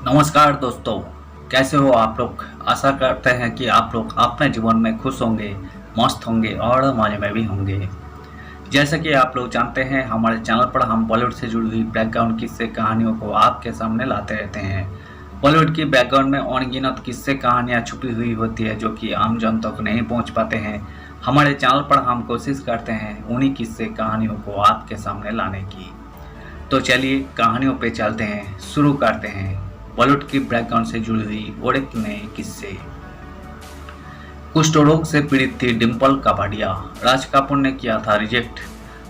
नमस्कार दोस्तों, कैसे हो आप लोग। आशा करते हैं कि आप लोग अपने जीवन में खुश होंगे, मस्त होंगे और मजे में भी होंगे। जैसे कि आप लोग जानते हैं, हमारे चैनल पर हम बॉलीवुड से जुड़ी हुई बैकग्राउंड किस्से कहानियों को आपके सामने लाते रहते हैं। बॉलीवुड की बैकग्राउंड में अनगिनत किस्से कहानियाँ छुपी हुई होती है जो कि आम जन तक नहीं पहुँच पाते हैं। हमारे चैनल पर हम कोशिश करते हैं उन्हीं किस्से कहानियों को आपके सामने लाने की। तो चलिए कहानियों पे चलते हैं, शुरू करते हैं बॉलीवुड की बैकग्राउंड से जुड़ी हुई और एक नए किस्से। कुष्ठ रोग से पीड़ित थी डिम्पल कपाडिया। राज कपूर ने किया था रिजेक्ट।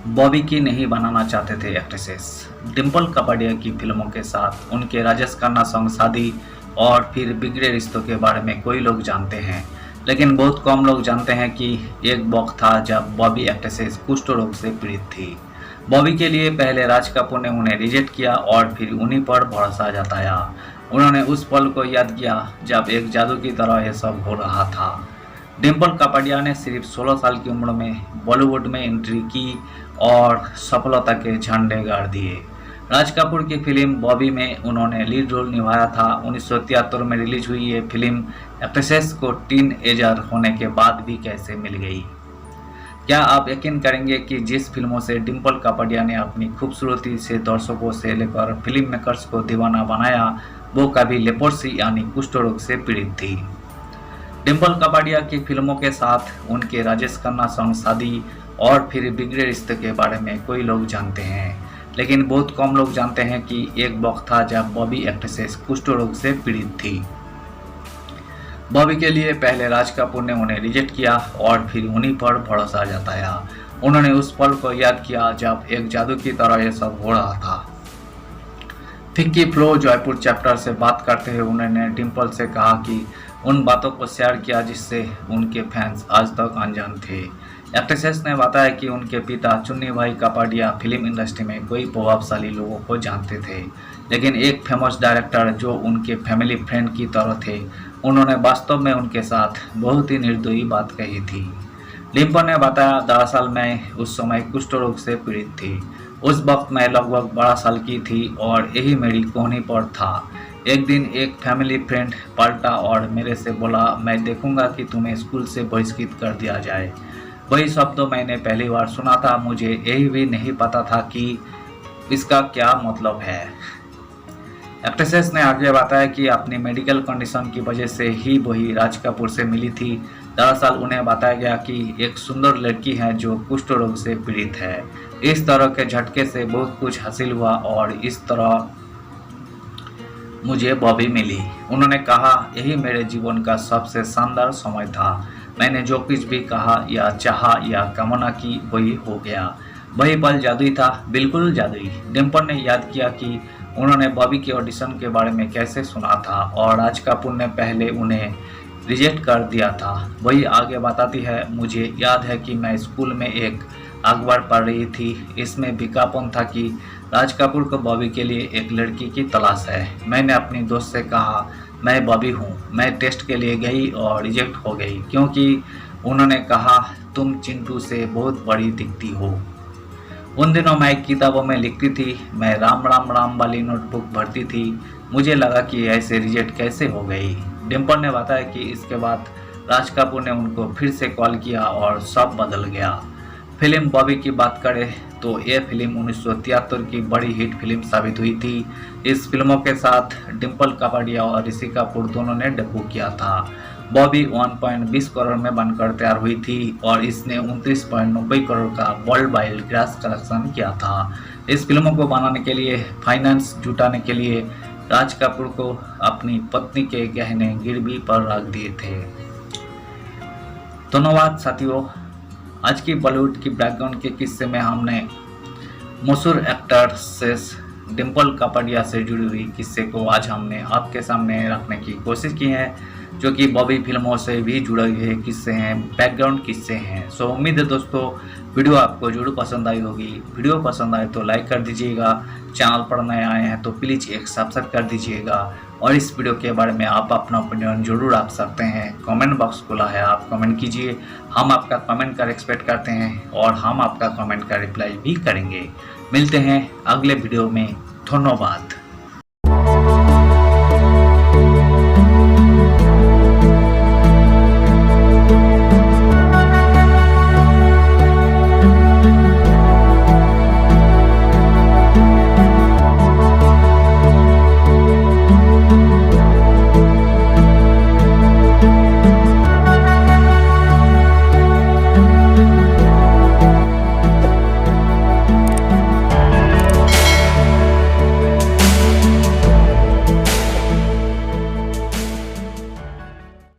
बॉबी की नहीं बनाना चाहते थे एक्ट्रेसेस। डिम्पल कपाडिया की फिल्मों के साथ उनके राजेश खन्ना संग शादी और फिर बिगड़े रिश्तों के बारे में कोई लोग जानते हैं, लेकिन बहुत कम लोग जानते हैं कि एक वक्त था जब बॉबी एक्ट्रेसेस कुष्ठ रोग से पीड़ित थी। बॉबी के लिए पहले राज कपूर ने उन्हें रिजेक्ट किया और फिर उन्हीं पर भरोसा जताया। उन्होंने उस पल को याद किया जब एक जादू की तरह यह सब हो रहा था। डिम्पल कपाडिया ने सिर्फ 16 साल की उम्र में बॉलीवुड में एंट्री की और सफलता के झंडे गाड़ दिए। राज कपूर की फिल्म बॉबी में उन्होंने लीड रोल निभाया था। 1973 में रिलीज हुई ये फिल्म एक्ट्रेसेस को टीन एजर होने के बाद भी कैसे मिल गई। क्या आप यकीन करेंगे कि जिस फिल्मों से डिम्पल कपाडिया ने अपनी खूबसूरती से दर्शकों से लेकर फिल्म मेकर्स को दीवाना बनाया, वो कभी लेप्रोसी यानी कुष्ठ रोग से पीड़ित थी। डिम्पल कपाडिया की फिल्मों के साथ उनके राजेश खन्ना संग शादी और फिर बिगड़े रिश्ते के बारे में कोई लोग जानते हैं, लेकिन बहुत कम लोग जानते हैं कि एक वक्त था जब बॉबी एक्ट्रेसेस कुष्ठ रोग से पीड़ित थी। बॉबी के लिए पहले राज कपूर ने उन्हें रिजेक्ट किया और फिर उन्हीं पर भरोसा जताया। उन्होंने उस पल को याद किया जब एक जादू की तरह यह सब हो रहा था। फिक्की फ्लो जयपुर चैप्टर से बात करते हुए उन्होंने डिम्पल से कहा कि उन बातों को शेयर किया जिससे उनके फैंस आज तक अनजान थे। एक्ट्रेसेस ने बताया कि उनके पिता चुन्नी भाई कपाडिया फिल्म इंडस्ट्री में कोई प्रभावशाली लोगों को जानते थे, लेकिन एक फेमस डायरेक्टर जो उनके फैमिली फ्रेंड की तरह थे, उन्होंने वास्तव में उनके साथ बहुत ही निर्दयी बात कही थी। डिम्पल ने बताया, दरअसल मैं उस समय कुष्ठ रोग से पीड़ित थी। उस वक्त मैं लगभग 12 साल की थी और यही मेरी कोहनी पर था। एक दिन एक फैमिली फ्रेंड पलटा और मेरे से बोला, मैं देखूंगा कि तुम्हें स्कूल से बहिष्कृत कर दिया जाए। वही शब्द मैंने पहली बार सुना था। मुझे यही भी नहीं पता था कि इसका क्या मतलब है। एक्ट्रेसेस ने आगे बताया कि अपनी मेडिकल कंडीशन की वजह से ही वही राज कपूर से मिली थी। दरअसल उन्हें बताया गया कि एक सुंदर लड़की है जो कुष्ठ रोग से पीड़ित है। इस तरह के झटके से बहुत कुछ हासिल हुआ और इस तरह मुझे बॉबी मिली। उन्होंने कहा, यही मेरे जीवन का सबसे शानदार समय था। मैंने जो कुछ भी कहा या चाहा या कामना की वही हो गया। वही पल जादुई था, बिल्कुल जादुई। डिम्पल ने याद किया कि उन्होंने बॉबी के ऑडिशन के बारे में कैसे सुना था और राज कपूर ने पहले उन्हें रिजेक्ट कर दिया था। वही आगे बताती है, मुझे याद है कि मैं स्कूल में एक अखबार पढ़ रही थी। इसमें विज्ञापन था कि राज कपूर को बॉबी के लिए एक लड़की की तलाश है। मैंने अपनी दोस्त से कहा, मैं बॉबी हूँ। मैं टेस्ट के लिए गई और रिजेक्ट हो गई क्योंकि उन्होंने कहा तुम चिंटू से बहुत बड़ी दिखती हो। उन दिनों मैं किताबों में लिखती थी, मैं राम राम राम वाली नोटबुक भरती थी। मुझे लगा कि ऐसे रिजेक्ट कैसे हो गई। डिम्पल ने बताया कि इसके बाद राज कपूर ने उनको फिर से कॉल किया और सब बदल गया। फिल्म बॉबी की बात करें तो ये फिल्म 1973 की बड़ी हिट फिल्म साबित हुई थी। इस फिल्मों के साथ डिम्पल कपाडिया और ऋषि कपूर दोनों ने डेब्यू किया था। बॉबी 1.20 करोड़ में बनकर तैयार हुई थी और इसने 29.90 करोड़ का वर्ल्ड वाइड ग्रॉस कलेक्शन किया था। इस फिल्मों को बनाने के लिए फाइनेंस जुटाने के लिए राज कपूर को अपनी पत्नी के गहने गिरवी पर रख दिए थे। धन्यवाद साथियों। आज की बॉलीवुड की बैकग्राउंड के किस्से में हमने मशहूर एक्ट्रेस डिम्पल कपाडिया से जुड़ी हुई किस्से को आज हमने आपके सामने रखने की कोशिश की है, जो कि बॉबी फिल्मों से भी जुड़े हुए किस्से हैं, बैकग्राउंड किस्से हैं। सो उम्मीद है दोस्तों वीडियो आपको जरूर पसंद आई होगी। वीडियो पसंद आए तो लाइक कर दीजिएगा। चैनल पर नए आए हैं तो प्लीज़ एक सब्सक्राइब कर दीजिएगा और इस वीडियो के बारे में आप अपना ओपिनियन जरूर आप सकते हैं। कमेंट बॉक्स खुला है, आप कमेंट कीजिए। हम आपका कमेंट का एक्सपेक्ट करते हैं और हम आपका कमेंट का रिप्लाई भी करेंगे। मिलते हैं अगले वीडियो में। धन्यवाद।